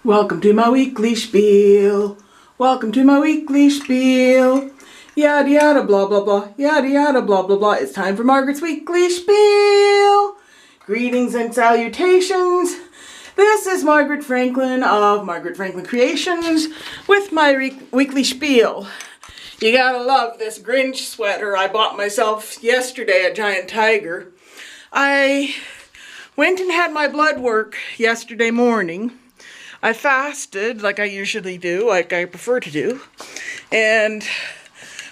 Welcome to my weekly spiel. Welcome to my weekly spiel. Yada yada blah blah blah. Yada yada blah blah blah. It's time for Margaret's weekly spiel. Greetings and salutations. This is Margaret Franklin of Margaret Franklin Creations with my weekly spiel. You gotta love this Grinch sweater I bought myself yesterday at Giant Tiger. I went and had my blood work yesterday morning. I fasted like I usually do, like I prefer to do. And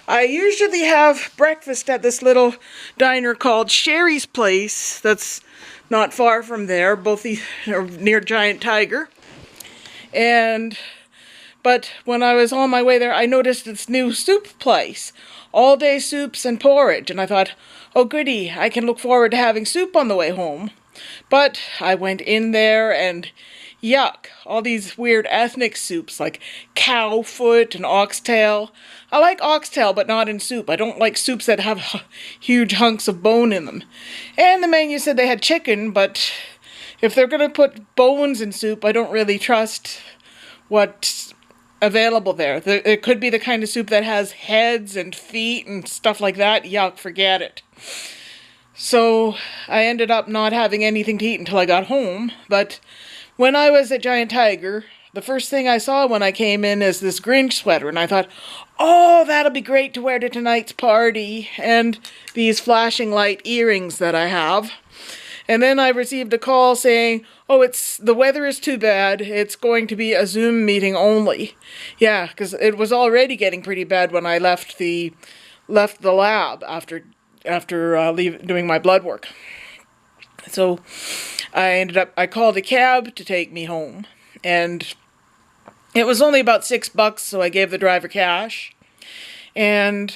I usually have breakfast at this little diner called Sherry's Place that's not far from there, both are near Giant Tiger. But when I was on my way there, I noticed this new soup place, all day soups and porridge, and I thought, oh goody, I can look forward to having soup on the way home. But I went in there and yuck, all these weird ethnic soups like cow foot and oxtail. I like oxtail, but not in soup. I don't like soups that have huge hunks of bone in them. And the menu said they had chicken, but if they're going to put bones in soup, I don't really trust what's available there. It could be the kind of soup that has heads and feet and stuff like that. Yuck, forget it. So I ended up not having anything to eat until I got home, but when I was at Giant Tiger, the first thing I saw when I came in is this Grinch sweater, and I thought, oh, that'll be great to wear to tonight's party, and these flashing light earrings that I have. And then I received a call saying, oh, the weather is too bad, it's going to be a Zoom meeting only. Yeah, because it was already getting pretty bad when I left the lab after doing my blood work. So I called a cab to take me home, and it was only about $6, so I gave the driver cash. And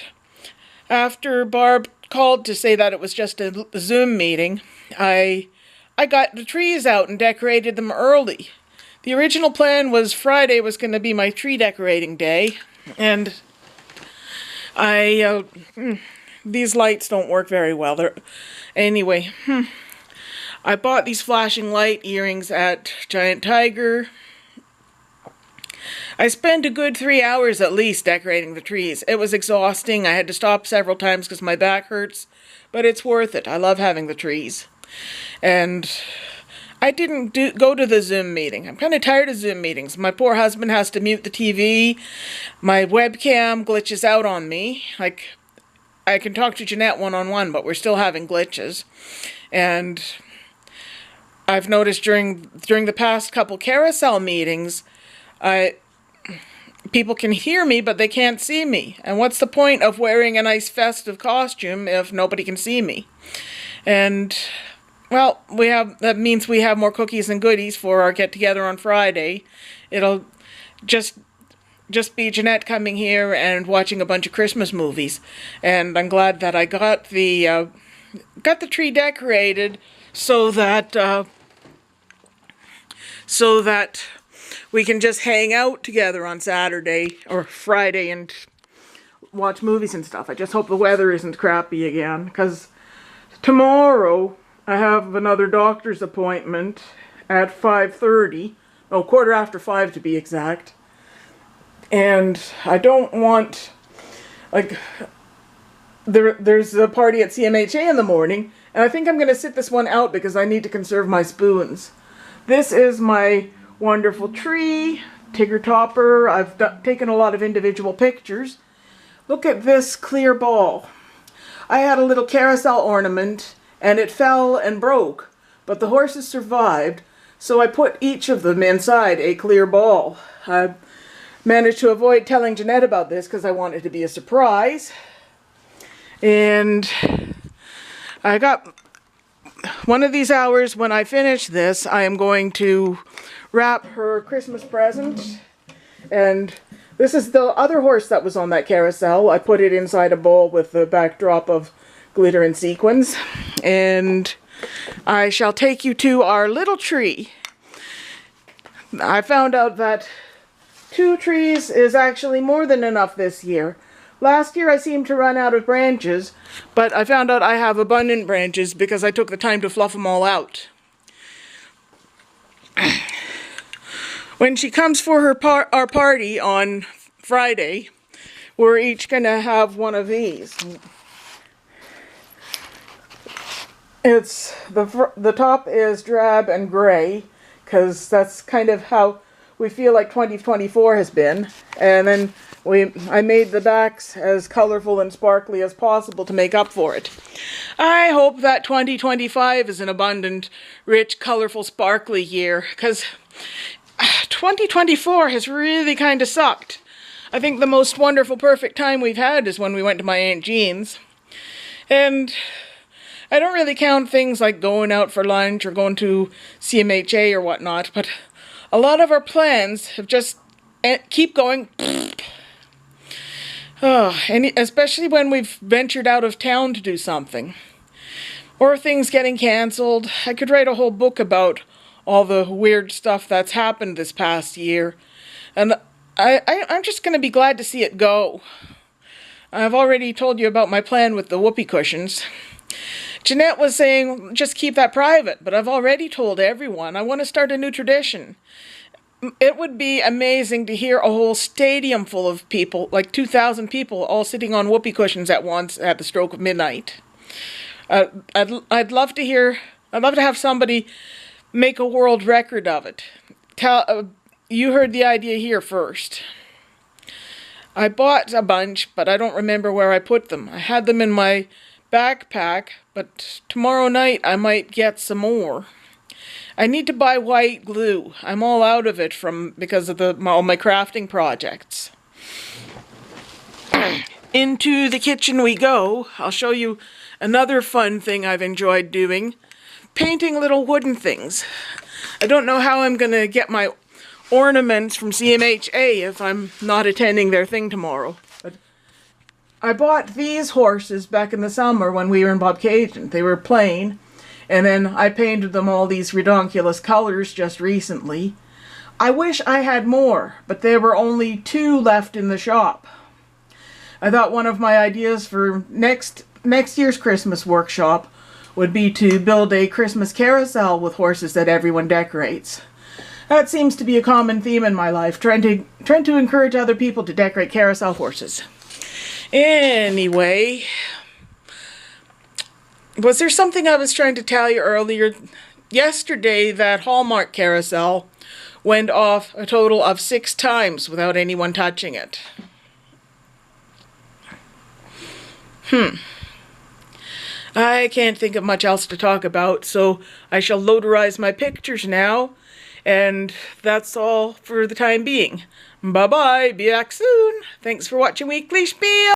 after Barb called to say that it was just a Zoom meeting, I got the trees out and decorated them early. The original plan was Friday was going to be my tree decorating day, and these lights don't work very well. Anyway, I bought these flashing light earrings at Giant Tiger. I spent a good 3 hours at least decorating the trees. It was exhausting. I had to stop several times because my back hurts, but it's worth it. I love having the trees. And I didn't go to the Zoom meeting. I'm kind of tired of Zoom meetings. My poor husband has to mute the TV. My webcam glitches out on me. Like, I can talk to Jeanette one-on-one, but we're still having glitches. And I've noticed during the past couple carousel meetings, people can hear me, but they can't see me. And what's the point of wearing a nice festive costume if nobody can see me? And, well, that means we have more cookies and goodies for our get-together on Friday. It'll just be Jeanette coming here and watching a bunch of Christmas movies. And I'm glad that I got the tree decorated so that we can just hang out together on Saturday or Friday and watch movies and stuff. I just hope the weather isn't crappy again, because tomorrow I have another doctor's appointment at 5:30, quarter after 5 to be exact. And I don't want, there's a party at CMHA in the morning, and I think I'm going to sit this one out because I need to conserve my spoons. This is my wonderful tree, Tigger topper. I've taken a lot of individual pictures. Look at this clear ball. I had a little carousel ornament, and it fell and broke, but the horses survived, so I put each of them inside a clear ball. I managed to avoid telling Jeanette about this because I wanted it to be a surprise. And I got one of these hours when I finish this, I am going to wrap her Christmas present. And this is the other horse that was on that carousel. I put it inside a bowl with the backdrop of glitter and sequins. And I shall take you to our little tree. I found out that 2 trees is actually more than enough this year. Last year I seemed to run out of branches, but I found out I have abundant branches because I took the time to fluff them all out. When she comes for our party on Friday, we're each going to have one of these. It's the top is drab and gray, because that's kind of how we feel like 2024 has been. And then I made the backs as colorful and sparkly as possible to make up for it. I hope that 2025 is an abundant, rich, colorful, sparkly year, because 2024 has really kind of sucked. I think the most wonderful, perfect time we've had is when we went to my Aunt Jean's. And I don't really count things like going out for lunch or going to CMHA or whatnot, but a lot of our plans have just keep going. Oh, and especially when we've ventured out of town to do something. Or things getting cancelled. I could write a whole book about all the weird stuff that's happened this past year. And I'm just going to be glad to see it go. I've already told you about my plan with the whoopee cushions. Jeanette was saying, just keep that private, but I've already told everyone I want to start a new tradition. It would be amazing to hear a whole stadium full of people, like 2,000 people, all sitting on whoopee cushions at once at the stroke of midnight. I'd love to have somebody make a world record of it. You heard the idea here first. I bought a bunch, but I don't remember where I put them. I had them in my backpack, but tomorrow night I might get some more. I need to buy white glue. I'm all out of it because of all my crafting projects. Into the kitchen we go. I'll show you another fun thing I've enjoyed doing. Painting little wooden things. I don't know how I'm going to get my ornaments from CMHA if I'm not attending their thing tomorrow. But I bought these horses back in the summer when we were in Bobcaygeon. They were plain, and then I painted them all these redonkulous colors just recently. I wish I had more, but there were only 2 left in the shop. I thought one of my ideas for next year's Christmas workshop would be to build a Christmas carousel with horses that everyone decorates. That seems to be a common theme in my life, trying to encourage other people to decorate carousel horses. Anyway, was there something I was trying to tell you earlier? Yesterday, that Hallmark carousel went off a total of 6 times without anyone touching it. I can't think of much else to talk about, so I shall loaderize my pictures now, and that's all for the time being. Bye-bye, be back soon. Thanks for watching Weekly Spiel.